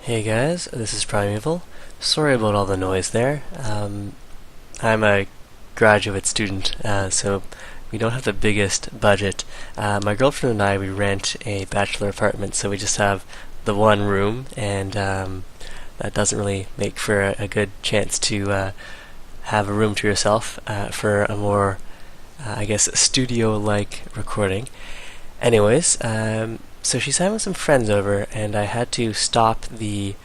Hey guys, this is Primeval. Sorry about all the noise there. I'm a graduate student, so we don't have the biggest budget. My girlfriend and I, we rent a bachelor apartment, so we just have the one room, and that doesn't really make for a good chance to have a room to yourself for a more, I guess, studio-like recording. Anyways, so she's having some friends over, and I had to stop the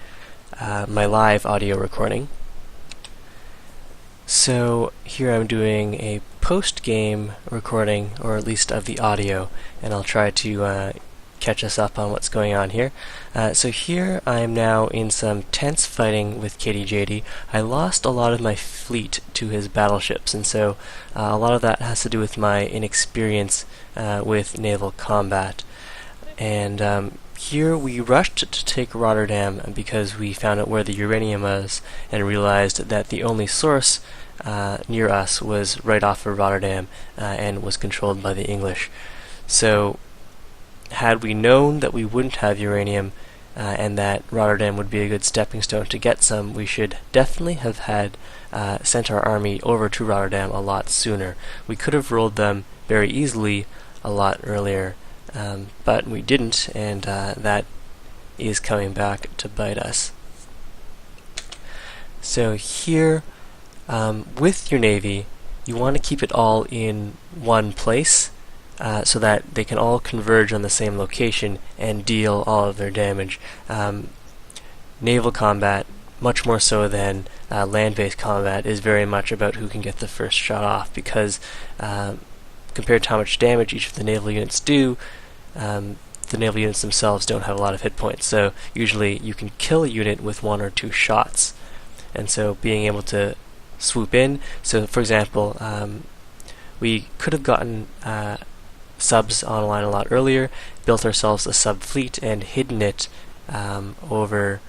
my live audio recording. So here I'm doing a post-game recording, or at least of the audio, and I'll try to catch us up on what's going on here. So here I'm now in some tense fighting with KDJD. I lost a lot of my fleet to his battleships, and so a lot of that has to do with my inexperience with naval combat. And here we rushed to take Rotterdam because we found out where the uranium was and realized that the only source near us was right off of Rotterdam and was controlled by the English. So had we known that we wouldn't have uranium and that Rotterdam would be a good stepping stone to get some, we should definitely have had sent our army over to Rotterdam a lot sooner. We could have rolled them very easily a lot earlier. But we didn't, and that is coming back to bite us. So here, with your navy, you want to keep it all in one place so that they can all converge on the same location and deal all of their damage. Naval combat, much more so than land-based combat, is very much about who can get the first shot off, because compared to how much damage each of the naval units do, the naval units themselves don't have a lot of hit points, so usually you can kill a unit with one or two shots. And so being able to swoop in, so for example, we could have gotten subs online a lot earlier, built ourselves a sub fleet and hidden it over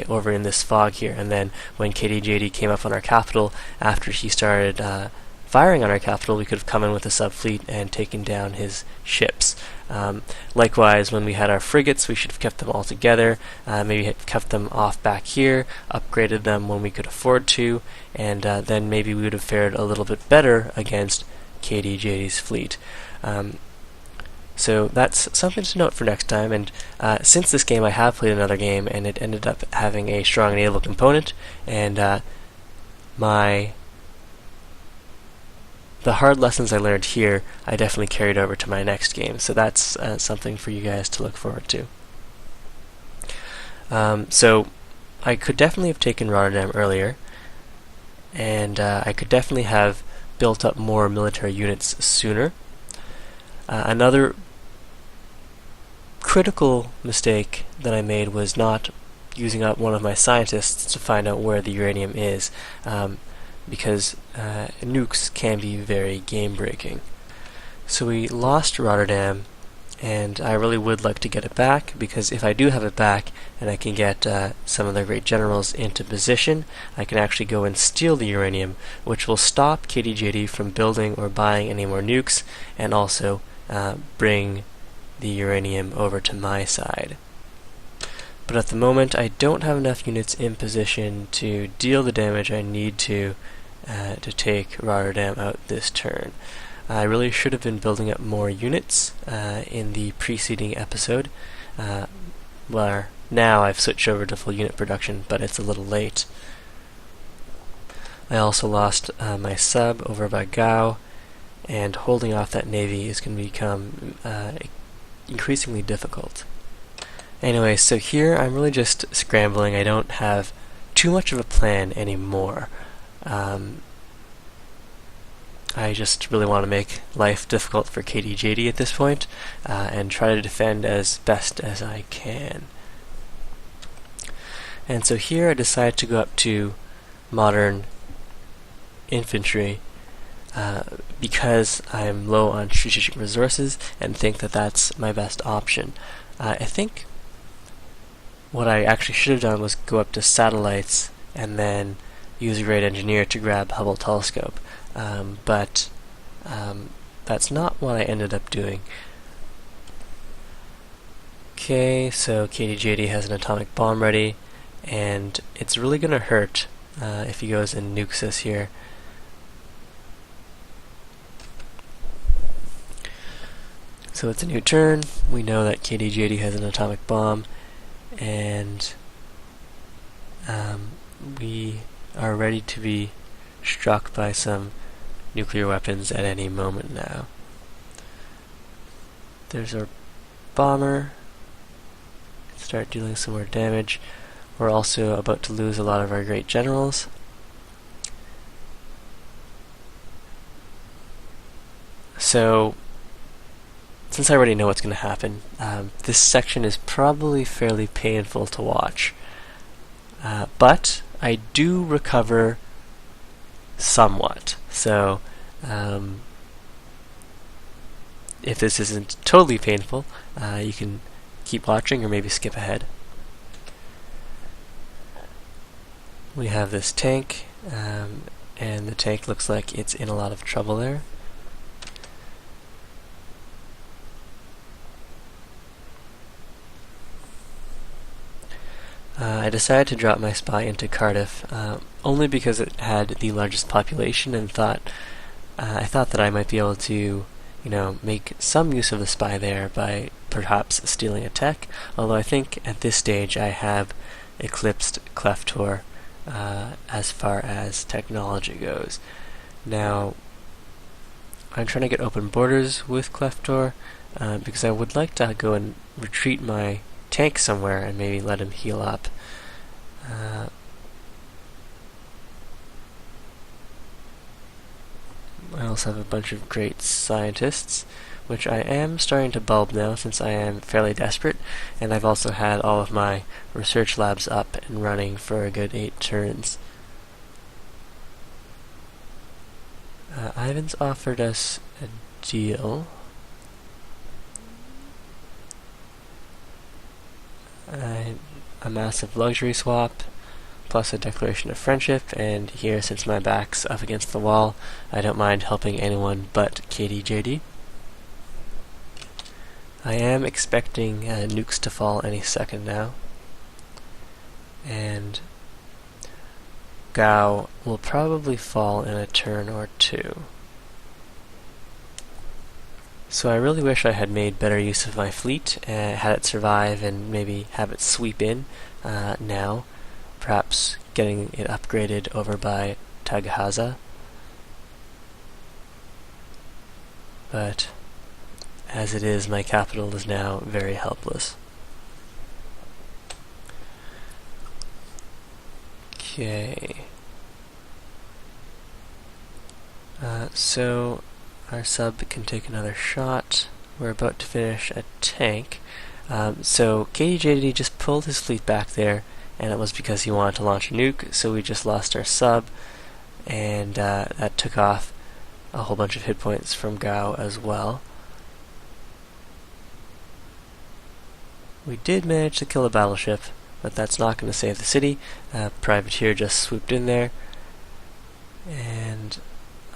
over in this fog here, and then when KDJD came up on our capital, after he started firing on our capital, we could have come in with a sub-fleet and taken down his ships. Likewise, when we had our frigates, we should have kept them all together, maybe kept them off back here, upgraded them when we could afford to, and then maybe we would have fared a little bit better against KDJD's fleet. So that's something to note for next time, and since this game I have played another game, and it ended up having a strong naval component, and the hard lessons I learned here, I definitely carried over to my next game, so that's something for you guys to look forward to. So I could definitely have taken Rotterdam earlier, and I could definitely have built up more military units sooner. Another critical mistake that I made was not using up one of my scientists to find out where the uranium is. Because nukes can be very game-breaking. So we lost Rotterdam, and I really would like to get it back, because if I do have it back, and I can get some of the great generals into position, I can actually go and steal the uranium, which will stop KDJD from building or buying any more nukes, and also bring the uranium over to my side. But at the moment, I don't have enough units in position to deal the damage I need to take Rotterdam out this turn. I really should have been building up more units in the preceding episode, where now I've switched over to full unit production, but it's a little late. I also lost my sub over by Gao, and holding off that navy is going to become increasingly difficult. Anyway, so here I'm really just scrambling. I don't have too much of a plan anymore. I just really want to make life difficult for KDJD at this point, and try to defend as best as I can. And so here I decided to go up to modern infantry because I'm low on strategic resources and think that that's my best option. I think what I actually should have done was go up to satellites and then use a great engineer to grab Hubble telescope, but that's not what I ended up doing. Okay, so KDJD has an atomic bomb ready, and it's really going to hurt if he goes and nukes us here. So it's a new turn. We know that KDJD has an atomic bomb, and we are ready to be struck by some nuclear weapons at any moment now. There's our bomber. Start dealing some more damage. We're also about to lose a lot of our great generals. So, since I already know what's going to happen, this section is probably fairly painful to watch. But I do recover somewhat. So, if this isn't totally painful, you can keep watching or maybe skip ahead. We have this tank, and the tank looks like it's in a lot of trouble there. I decided to drop my spy into Cardiff, only because it had the largest population, and I thought that I might be able to, make some use of the spy there by perhaps stealing a tech, although I think at this stage I have eclipsed Cleftor as far as technology goes. Now, I'm trying to get open borders with Cleftor, because I would like to go and retreat my tank somewhere and maybe let him heal up. I also have a bunch of great scientists, which I am starting to bulb now since I am fairly desperate, and I've also had all of my research labs up and running for a good 8 turns. Ivan's offered us a deal. A massive luxury swap, plus a declaration of friendship, and here, since my back's up against the wall, I don't mind helping anyone but KDJD. I am expecting nukes to fall any second now, and Gao will probably fall in a turn or two. So I really wish I had made better use of my fleet, had it survive and maybe have it sweep in now, perhaps getting it upgraded over by Tagahaza. But as it is, my capital is now very helpless. Okay. So our sub can take another shot. We're about to finish a tank. So KDJD just pulled his fleet back there, and it was because he wanted to launch a nuke, so we just lost our sub, and that took off a whole bunch of hit points from Gao as well. We did manage to kill a battleship, but that's not going to save the city. Privateer just swooped in there, and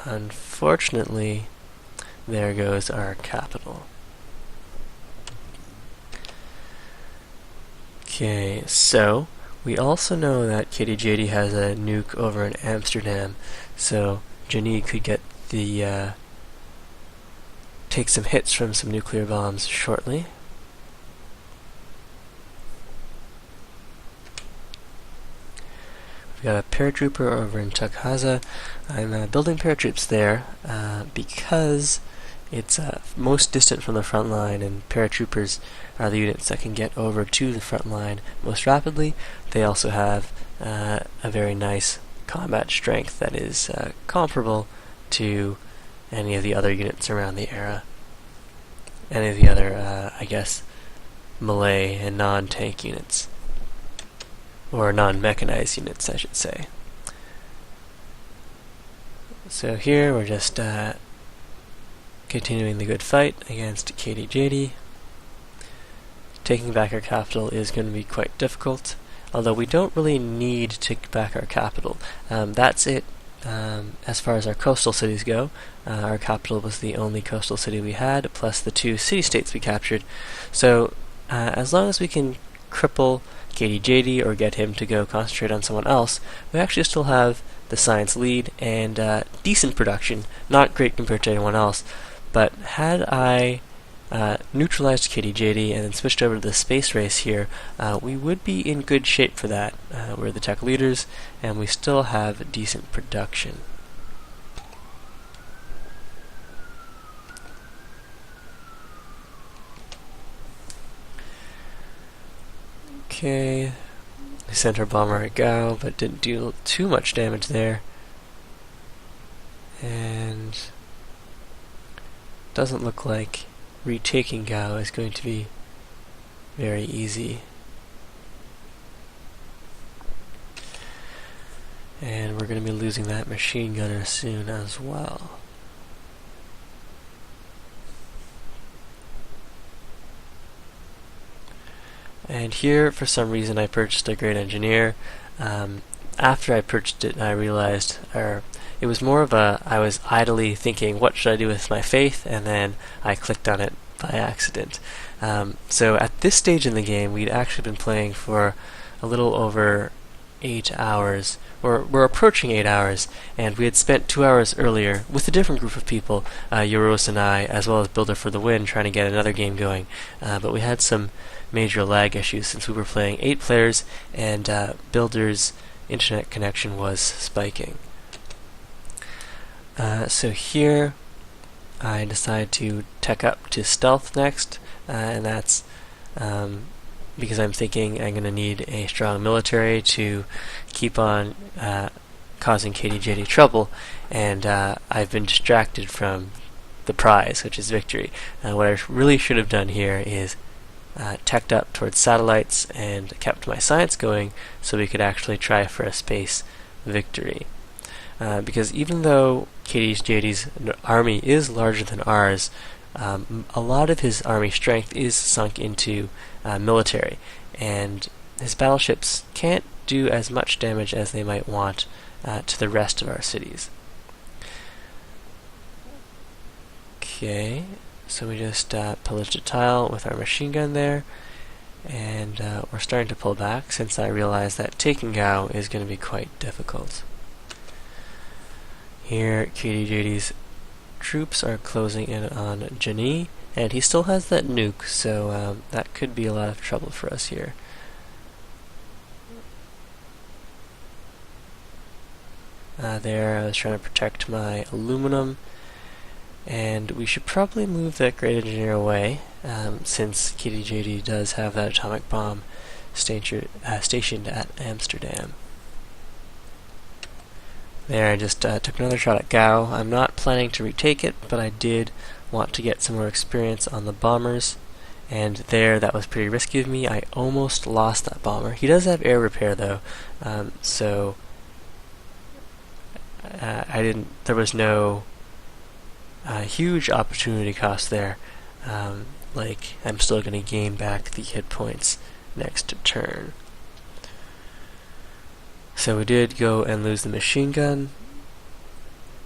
unfortunately, there goes our capital. Okay, so we also know that KDJD has a nuke over in Amsterdam, so Jani could get the take some hits from some nuclear bombs shortly. We've got a paratrooper over in Tagahaza. I'm building paratroops there because it's most distant from the front line, and paratroopers are the units that can get over to the front line most rapidly. They also have a very nice combat strength that is comparable to any of the other units around the era. Any of the other, I guess, melee and non-tank units. Or non-mechanized units, I should say. So here we're just continuing the good fight against KDJD. Taking back our capital is going to be quite difficult, although we don't really need to take back our capital. That's it as far as our coastal cities go. Our capital was the only coastal city we had, plus the 2 city-states we captured. So as long as we can cripple KDJD or get him to go concentrate on someone else, we actually still have the science lead and decent production. Not great compared to anyone else, but had I neutralized KDJD and then switched over to the space race here, we would be in good shape for that. We're the tech leaders, and we still have decent production. Okay, we sent our bomber at Gao, but didn't do too much damage there. And doesn't look like retaking Gao is going to be very easy. And we're going to be losing that machine gunner soon as well. And here, for some reason, I purchased a great engineer. After I purchased it, I realized, it was more of I was idly thinking, what should I do with my faith? And then I clicked on it by accident. So at this stage in the game, we'd actually been playing for a little over 8 hours. We're approaching 8 hours, and we had spent 2 hours earlier with a different group of people, Yoruus and I, as well as Builder for the Win, trying to get another game going. But we had some major lag issues since we were playing 8 players, and Builder's internet connection was spiking. So here, I decided to tech up to stealth next, and that's because I'm thinking I'm going to need a strong military to keep on causing KDJD trouble, and I've been distracted from the prize, which is victory. What I really should have done here is teched up towards satellites and kept my science going so we could actually try for a space victory. Because even though KDJD's army is larger than ours, a lot of his army strength is sunk into military, and his battleships can't do as much damage as they might want to the rest of our cities. Okay, so we just pillaged a tile with our machine gun there, and we're starting to pull back since I realized that taking Gao is going to be quite difficult. Here, KDJD's troops are closing in on Jani, and he still has that nuke, so that could be a lot of trouble for us here. There, I was trying to protect my aluminum, and we should probably move that great engineer away, since KDJD does have that atomic bomb stationed at Amsterdam. There, I just took another shot at Gao. I'm not planning to retake it, but I did want to get some more experience on the bombers, and there, that was pretty risky of me. I almost lost that bomber. He does have air repair though, so there was no huge opportunity cost there. Like, I'm still going to gain back the hit points next turn. So we did go and lose the machine gun.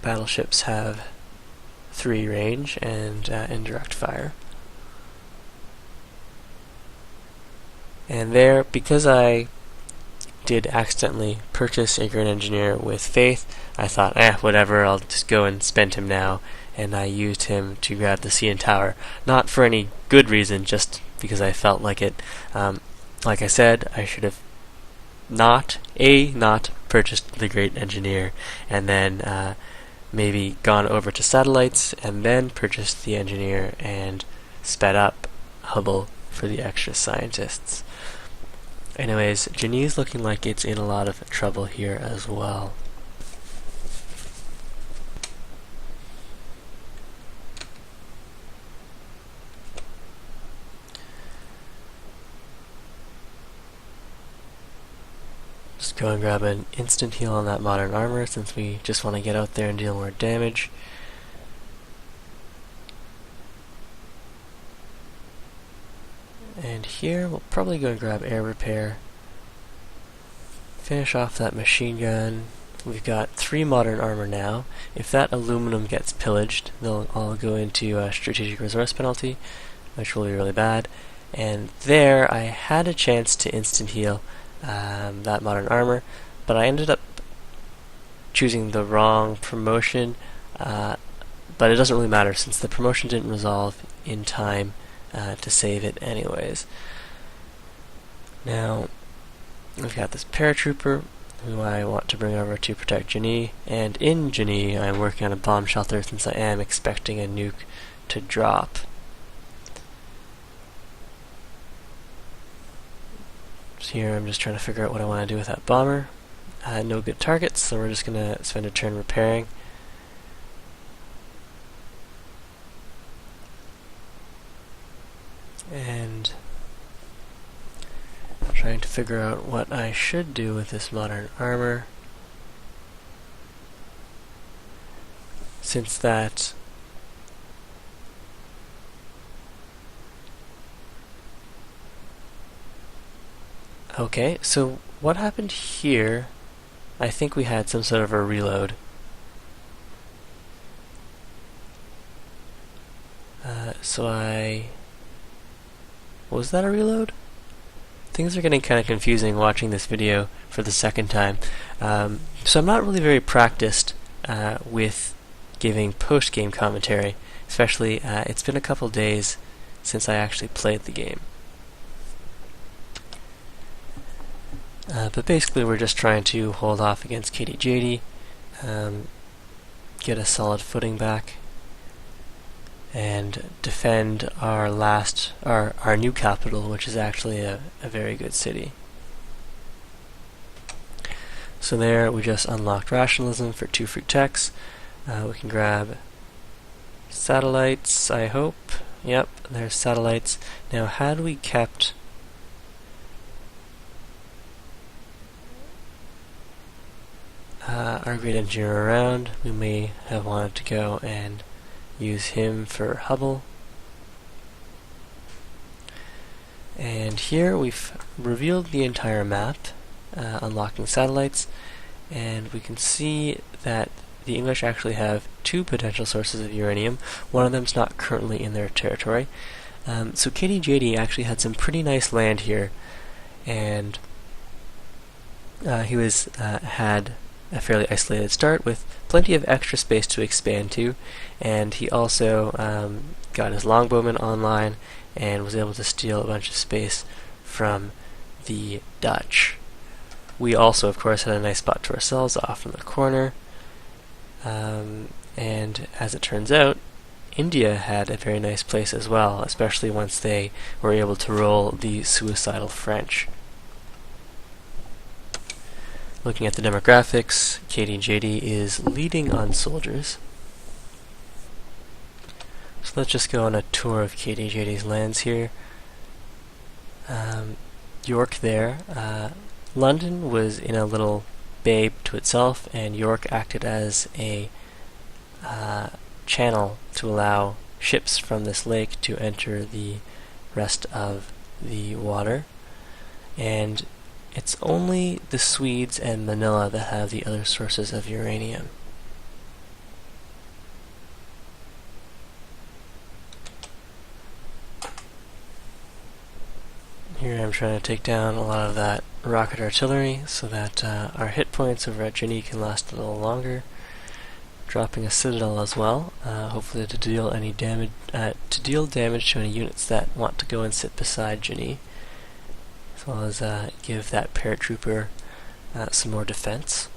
Battleships have 3 range and indirect fire. And there, because I did accidentally purchase a great engineer with faith, I thought, whatever, I'll just go and spend him now. And I used him to grab the CN tower. Not for any good reason, just because I felt like it. Like I said, I should have not purchased the great engineer, and then maybe gone over to satellites, and then purchased the engineer and sped up Hubble for the extra scientists. Anyways, Jani's looking like it's in a lot of trouble here as well. Just go and grab an instant heal on that modern armor since we just want to get out there and deal more damage. And here we'll probably go and grab air repair. Finish off that machine gun. We've got 3 modern armor now. If that aluminum gets pillaged, they'll all go into a strategic resource penalty, which will be really bad. and there I had a chance to instant heal that modern armor, but I ended up choosing the wrong promotion, but it doesn't really matter since the promotion didn't resolve in time to save it anyways. Now, we've got this paratrooper who I want to bring over to protect Jani, and in Jani I'm working on a bomb shelter since I am expecting a nuke to drop. So here I'm just trying to figure out what I want to do with that bomber. No good targets, so we're just going to spend a turn repairing. And trying to figure out what I should do with this modern armor, since that okay, so what happened here, I think we had some sort of a reload. Was that a reload? Things are getting kind of confusing watching this video for the second time. So I'm not really very practiced with giving post-game commentary, especially it's been a couple days since I actually played the game. But basically we're just trying to hold off against KDJD, get a solid footing back, and defend our new capital, which is actually a very good city. So there we just unlocked rationalism for 2 free techs. We can grab satellites, I hope. Yep, there's satellites. Now had we kept our great engineer around, we may have wanted to go and use him for Hubble. And here we've revealed the entire map, unlocking satellites, and we can see that the English actually have 2 potential sources of uranium. One of them's not currently in their territory. So KDJD actually had some pretty nice land here, and he had a fairly isolated start with plenty of extra space to expand to, and he also got his longbowman online and was able to steal a bunch of space from the Dutch. We also, of course, had a nice spot to ourselves off in the corner, and as it turns out, India had a very nice place as well, especially once they were able to roll the suicidal French. Looking at the demographics, KDJD is leading on soldiers. So let's just go on a tour of KDJD's lands here. York there. London was in a little bay to itself, and York acted as a channel to allow ships from this lake to enter the rest of the water. And it's only the Swedes and Manila that have the other sources of uranium. Here I'm trying to take down a lot of that rocket artillery so that our hit points over at Jani can last a little longer. Dropping a citadel as well, hopefully to deal damage to any units that want to go and sit beside Jani, as well as give that paratrooper some more defense.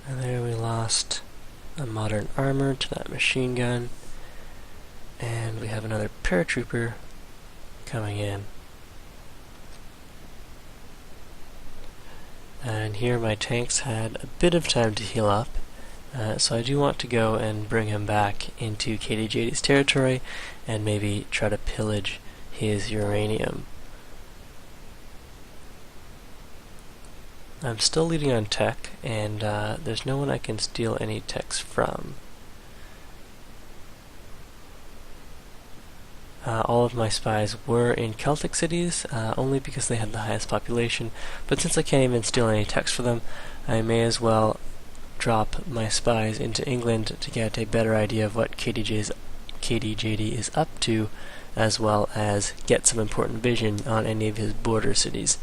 And there we lost a modern armor to that machine gun, and we have another paratrooper coming in. And here my tanks had a bit of time to heal up, so I do want to go and bring him back into KDJD's territory and maybe try to pillage his uranium. I'm still leading on tech, and there's no one I can steal any techs from. All of my spies were in Celtic cities, only because they had the highest population, but since I can't even steal any techs for them, I may as well drop my spies into England to get a better idea of what KDJD is up to, as well as get some important vision on any of his border cities.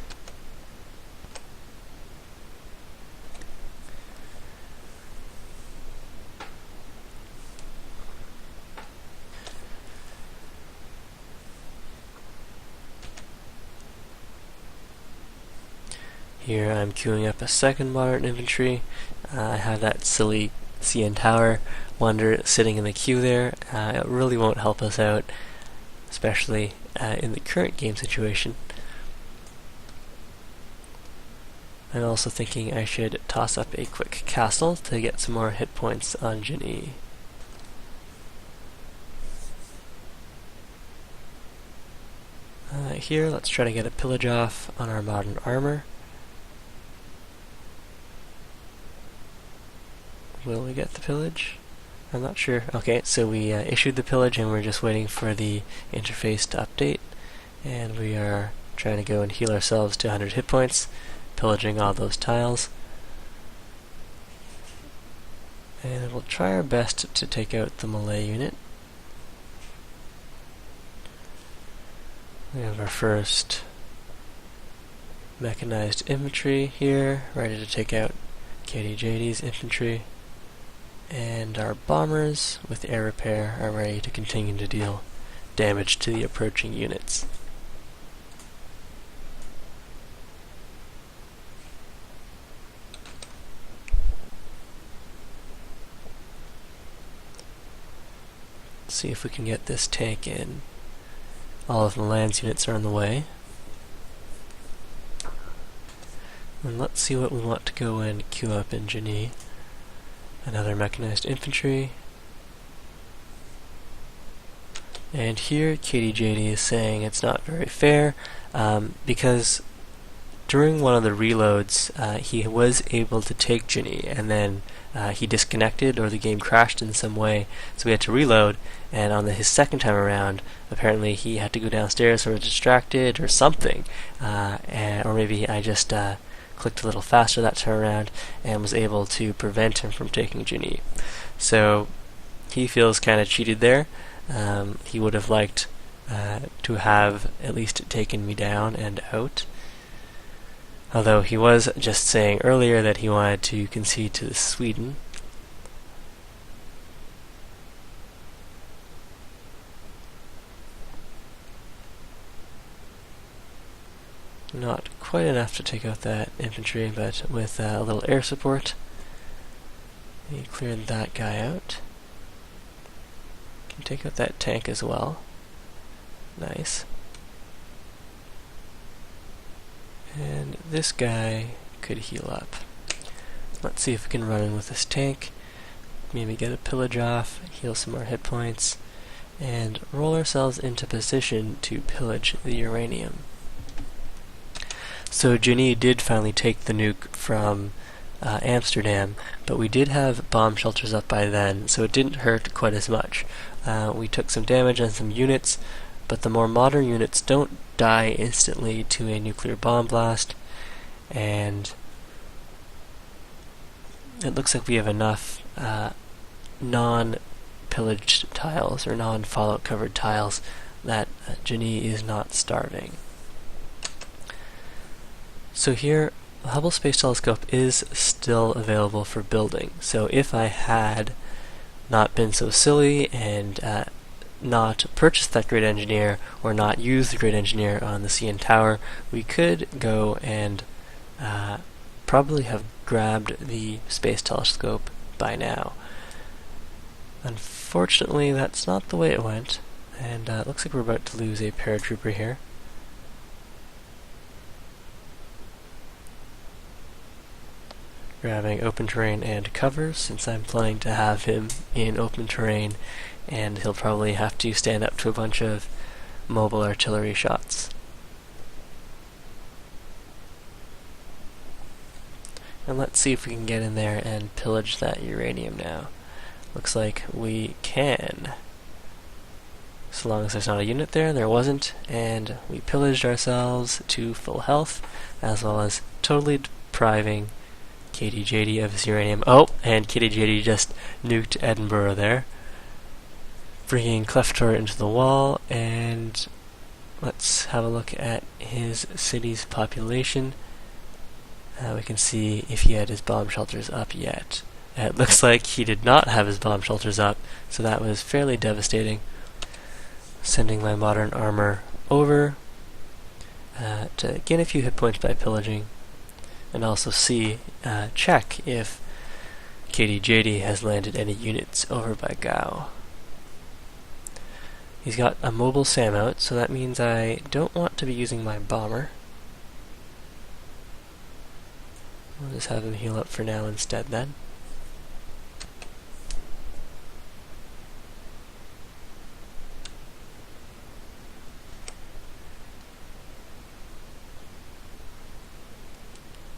Here I'm queuing up a second modern infantry. I have that silly CN Tower wonder sitting in the queue there. It really won't help us out, especially in the current game situation. I'm also thinking I should toss up a quick castle to get some more hit points on Jin. Here, let's try to get a pillage off on our modern armor. Will we get the pillage? I'm not sure. Okay, so we issued the pillage and we're just waiting for the interface to update. And we are trying to go and heal ourselves to 100 hit points, pillaging all those tiles. And we'll try our best to take out the Malay unit. We have our first mechanized infantry here, ready to take out KDJD's infantry. And our bombers with air repair are ready to continue to deal damage to the approaching units. Let's see if we can get this tank in. All of Milan's units are on the way. And let's see what we want to go and queue up in Jin. Another mechanized infantry. And here KDJD is saying it's not very fair because during one of the reloads he was able to take Jin and then he disconnected or the game crashed in some way, so we had to reload, and on his second time around apparently he had to go downstairs or was distracted or something, or maybe I just clicked a little faster that time around and was able to prevent him from taking Jin. So he feels kind of cheated there. He would have liked to have at least taken me down and out. Although he was just saying earlier that he wanted to concede to Sweden. Not quite enough to take out that infantry, but with a little air support, he cleared that guy out. Can take out that tank as well. Nice. And this guy could heal up. Let's see if we can run in with this tank, maybe get a pillage off, heal some more hit points, and roll ourselves into position to pillage the uranium. So Jin did finally take the nuke from Amsterdam, but we did have bomb shelters up by then, so it didn't hurt quite as much. We took some damage on some units, but the more modern units don't die instantly to a nuclear bomb blast, and it looks like we have enough non-pillaged tiles or non-fallout covered tiles that Jin is not starving. So here, the Hubble Space Telescope is still available for building. So if I had not been so silly and not purchased that Great Engineer or not used the Great Engineer on the CN Tower, we could go and probably have grabbed the Space Telescope by now. Unfortunately, that's not the way it went, and it looks like we're about to lose a paratrooper here. Grabbing open terrain and cover, since I'm planning to have him in open terrain, and he'll probably have to stand up to a bunch of mobile artillery shots. And let's see if we can get in there and pillage that uranium now. Looks like we can. So long as there's not a unit there, there wasn't, and we pillaged ourselves to full health, as well as totally depriving KDJD of his uranium. Oh, and KDJD just nuked Edinburgh there, bringing Cleftor into the wall, and let's have a look at his city's population. We can see if he had his bomb shelters up yet. It looks like he did not have his bomb shelters up, so that was fairly devastating. Sending my modern armor over to gain a few hit points by pillaging, and also check if KDJD has landed any units over by Gao. He's got a mobile SAM out, so that means I don't want to be using my bomber. We'll just have him heal up for now instead then.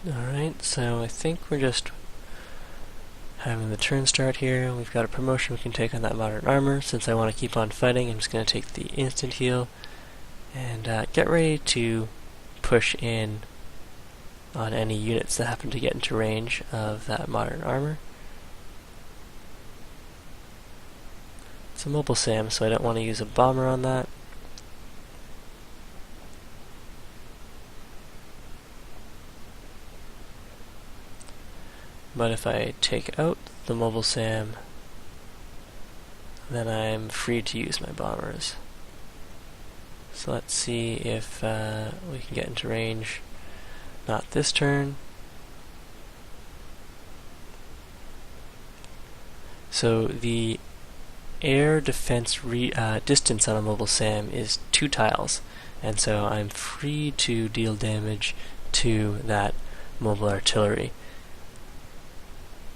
Alright, so I think we're just having the turn start here. We've got a promotion we can take on that modern armor. Since I want to keep on fighting, I'm just going to take the instant heal and get ready to push in on any units that happen to get into range of that modern armor. It's a mobile SAM, so I don't want to use a bomber on that. But if I take out the mobile SAM, then I'm free to use my bombers. So let's see if we can get into range. Not this turn. So the air defense distance on a mobile SAM is 2 tiles, and so I'm free to deal damage to that mobile artillery.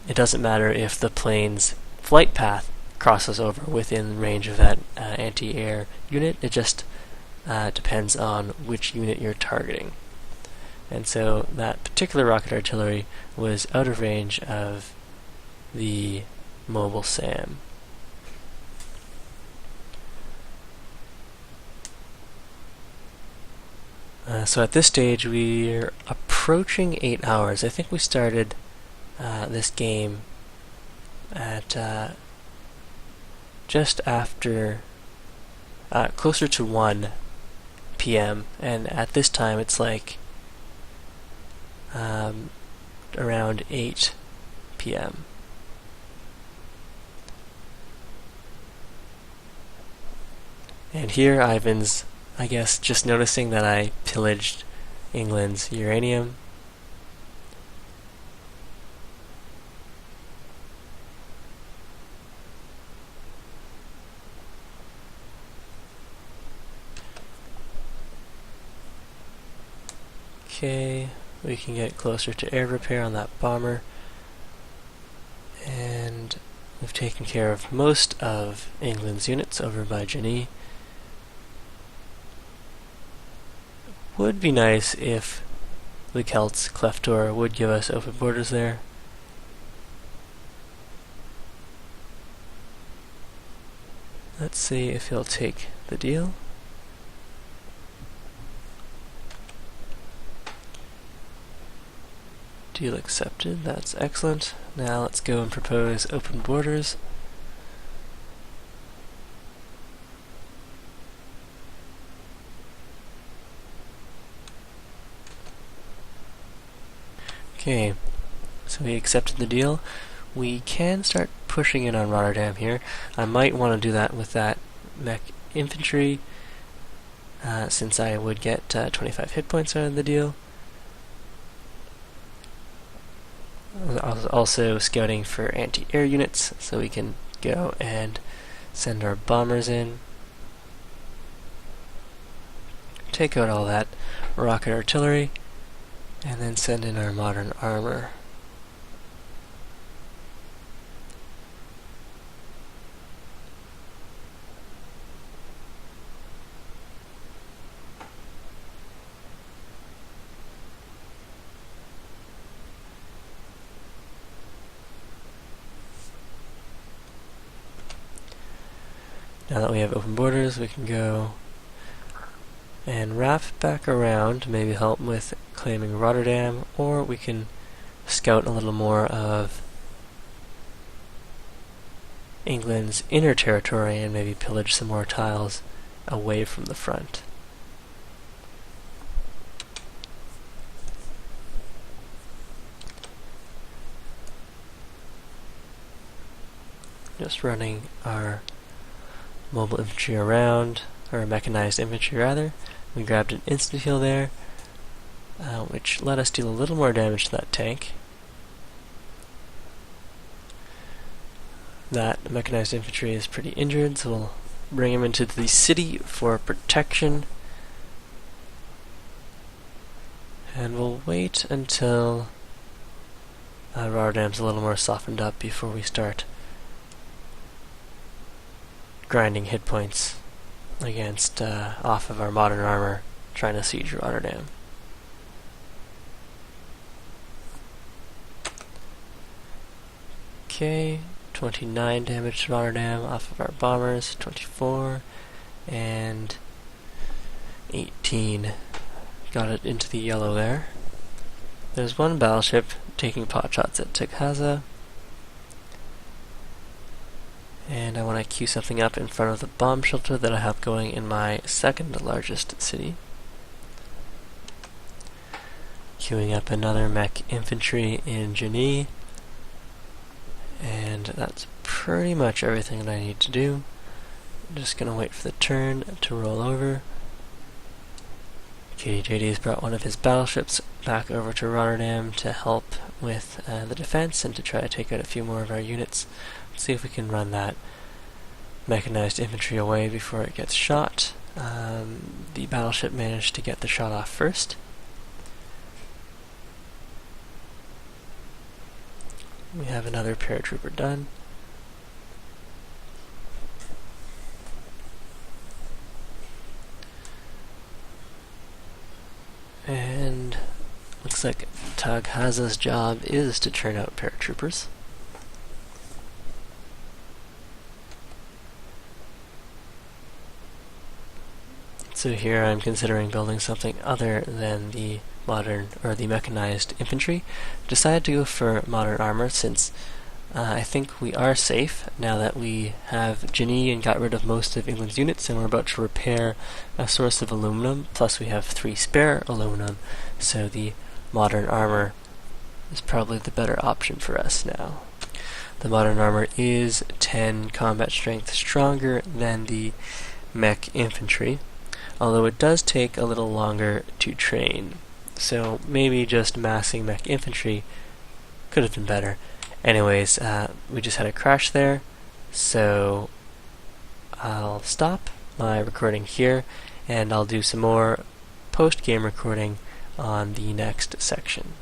It doesn't matter if the plane's flight path crosses over within range of that anti-air unit, it just depends on which unit you're targeting. And so that particular rocket artillery was out of range of the mobile SAM. So at this stage we're approaching 8 hours. I think we started this game at just after closer to 1 p.m. and at this time it's like around 8 p.m. And here Ivan's, I guess, just noticing that I pillaged England's uranium. Okay, we can get closer to air repair on that bomber, and we've taken care of most of England's units over by Genie. Would be nice if the Celts Cleftor would give us open borders there. Let's see if he'll take the deal. Deal accepted, that's excellent. Now let's go and propose open borders. Okay, so we accepted the deal. We can start pushing in on Rotterdam here. I might want to do that with that mech infantry, since I would get 25 hit points out of the deal. I was also scouting for anti-air units, so we can go and send our bombers in. Take out all that rocket artillery, and then send in our modern armor. Now that we have open borders, we can go and wrap back around to maybe help with claiming Rotterdam, or we can scout a little more of England's inner territory and maybe pillage some more tiles away from the front. Just running our mobile infantry around, or mechanized infantry rather. We grabbed an instant heal there, which let us deal a little more damage to that tank. That mechanized infantry is pretty injured, so we'll bring him into the city for protection. And we'll wait until Rotterdam's a little more softened up before we start grinding hit points against off of our modern armor trying to siege Rotterdam. Okay, 29 damage to Rotterdam off of our bombers, 24, and 18. Got it into the yellow there. There's one battleship taking pot shots at Pangaea. And I want to queue something up in front of the bomb shelter that I have going in my second largest city. Queuing up another mech infantry in Genie. And that's pretty much everything that I need to do. I'm just going to wait for the turn to roll over. JD has brought one of his battleships back over to Rotterdam to help with the defense and to try to take out a few more of our units. Let's see if we can run that mechanized infantry away before it gets shot. The battleship managed to get the shot off first. We have another paratrooper done. And looks like Pangaea's job is to turn out paratroopers. So here I'm considering building something other than the modern or the mechanized infantry. Decided to go for modern armor since I think we are safe now that we have Genie and got rid of most of England's units, and we're about to repair a source of aluminum, plus we have 3 spare aluminum, so the modern armor is probably the better option for us now. The modern armor is 10 combat strength stronger than the mech infantry, although it does take a little longer to train, so maybe just massing mech infantry could have been better. Anyways, we just had a crash there, so I'll stop my recording here, and I'll do some more post-game recording on the next section.